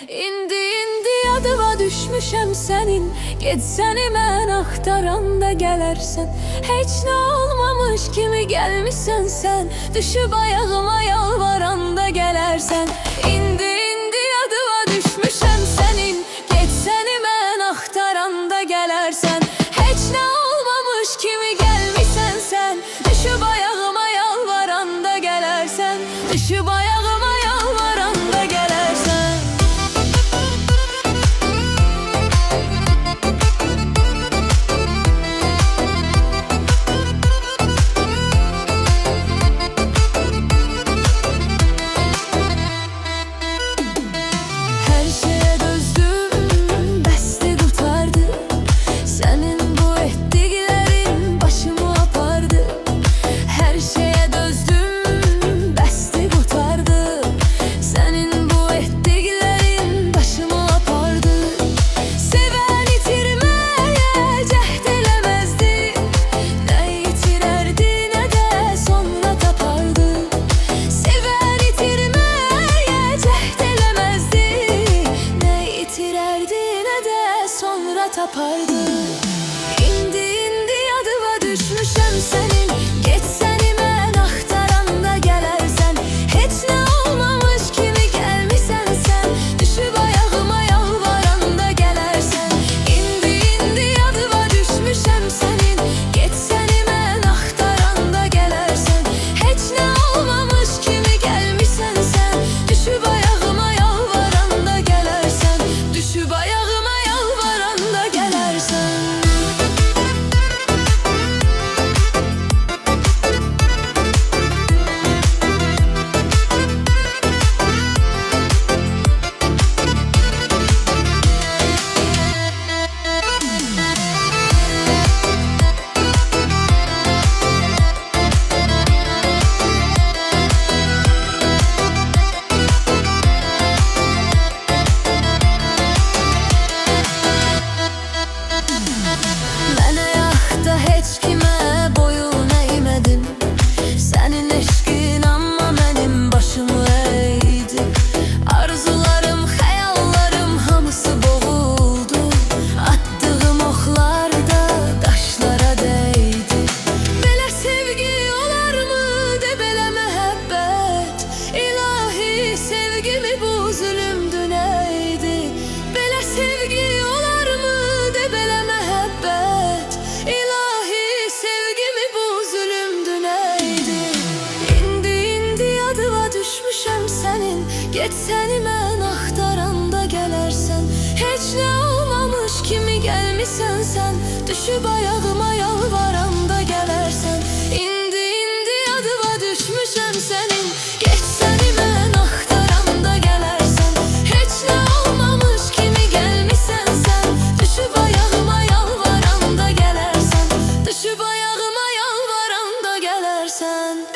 İndi indi yadıma düşmüşəm sənin. Getsəni mən axtaranda gələrsən. Heç nə olmamış kimi gəlmişsən sən. Düşüb ayağıma yalvaranda gələrsən. İndi indi yadıma düşmüşəm sənin. Getsəni mən axtaranda gələrsən. Heç nə olmamış kimi gəlmişsən sən. Düşüb ayağıma yalvaranda gələrsən. Düşüb ayağıma yalvaranda gələrsən. Hər şeyə dözdüm, bəsdi qurtardı. Sənin bu etdiklərin başımı apardı. Hər şeyə dözdüm, bəsdi qurtardı. Sənin bu etdiklərin başımı apardı. Sevən itirməyə cəhd eləməzdi. Nə itirərdi, nə də sonra tapardı. Sevən itirməyə cəhd eləməzdi. Nə itirərdi, nə də sonra tapardı. İndi indi yadıma düşmüşəm sənin. Getsəni mən axtaranda gələrsən. Heç nə olmamış kimi gəlmişsən sən. Düşüb ayağıma yalvaranda gələrsən. İndi indi yadıma düşmüşəm sənin. Getsəni mən axtaranda gələrsən. Heç nə olmamış kimi gəlmişsən sən. Düşüb ayağıma yalvaranda gələrsən. Düşüb ayağıma yalvaranda gələrsən. Mən ayaqda heç kimə boyun əymədim. Sənin eşqin amma mənim başımı əydi. Arzularım, xəyallarım hamısı boğuldu. Attığım oxlar da daşlara dəydi. Belə sevgi olarmı, de belə məhəbbət. İlahi sevgimi bu zülümdü nəydi. Belə sevgi olarmı, de belə məhəbbət. İlahi sevgimi bu zülümdü nəydi. İndi indi yadıma düşmüşəm sənin. Getsəni mən axtaranda gələrsən. Heç nə olmamış kimi gəlmişsən sən. Düşüb ayağıma yalvaranda gələrsən. İndi indi yadıma düşmüşəm sənin. Getsəni mən axtaranda gələrsən. Heç nə olmamış kimi gəlmişsən sən. Düşüb ayağıma yalvaranda gələrsən. Düşüb ayağıma yalvaranda gələrsən.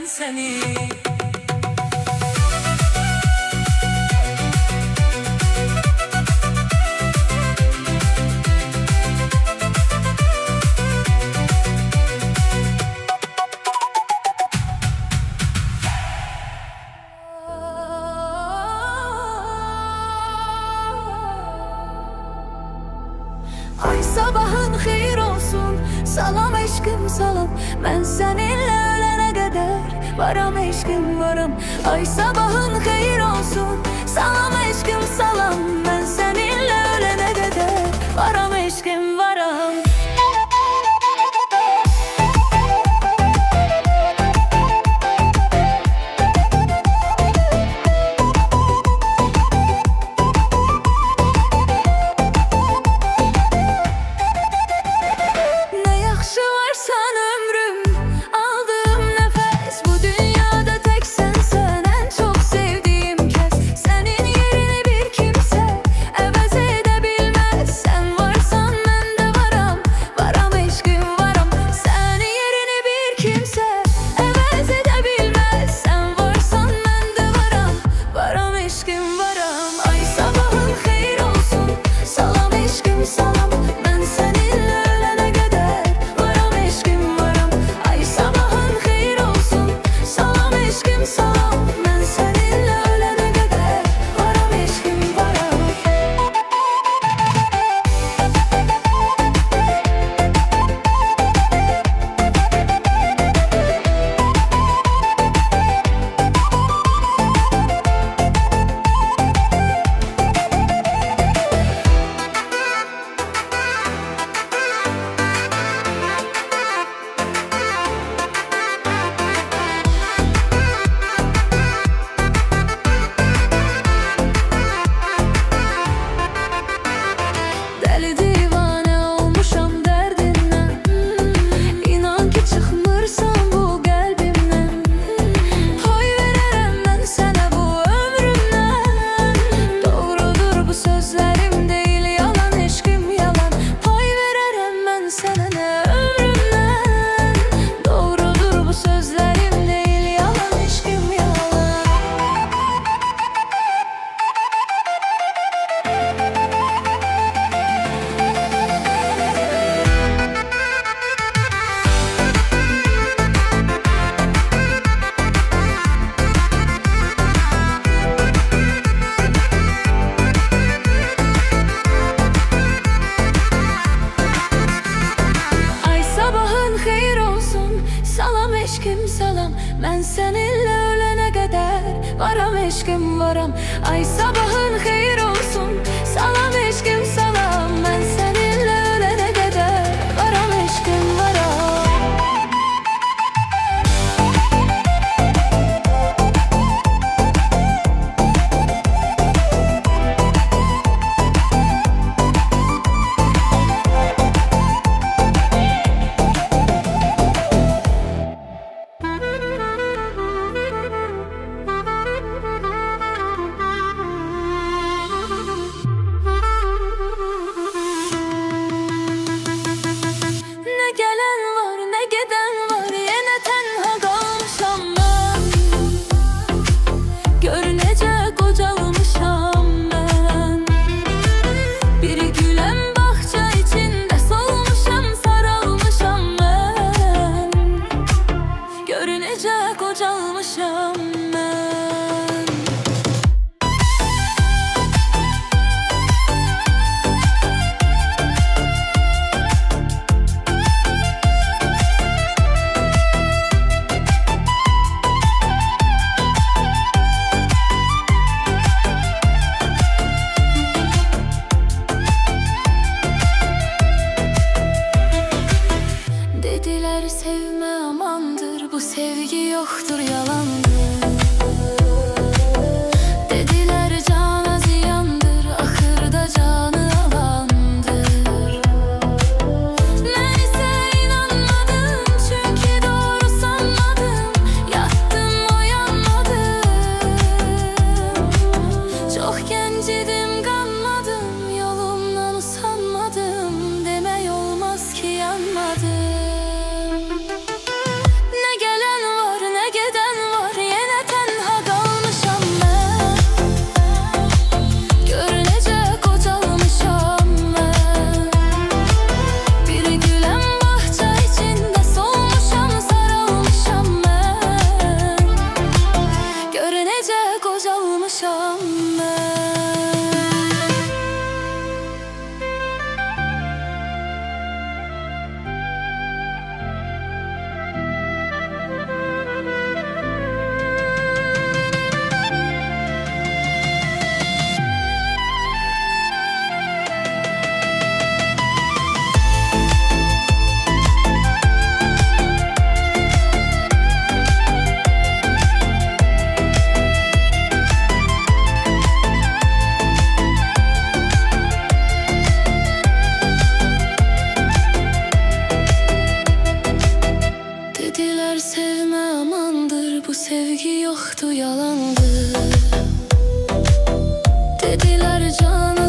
ben seni. Ay sabahın xeyir olsun, salam eşkim salam. Ben seninle ölene kadar varam eşkim varam. Ay sabahın xeyir olsun, salam eşkim salam. Ben seninle ölene kadar varam eşkim varam. Eşkim salam, ben seninle ölene kadar varam eşkim varam. Ay sabahın xeyir olsun, salam eşkim salam. Ben seninle ölene kadar varam eşkim varam. Kocalmışam ben. Dediler sevme amandır, bu sevgi yoktur yalandır. Dediler cana ziyandır, ahırda canı alandır. Ben ise inanmadım, çünkü doğru sanmadım. Yattım uyanmadım. Çok genç idim, kanmadım. Yolumdan usanmadım, demek olmaz ki yanmadım. Ne gelen var ne giden bu sevgi yoktu, yalandı. Dediler canı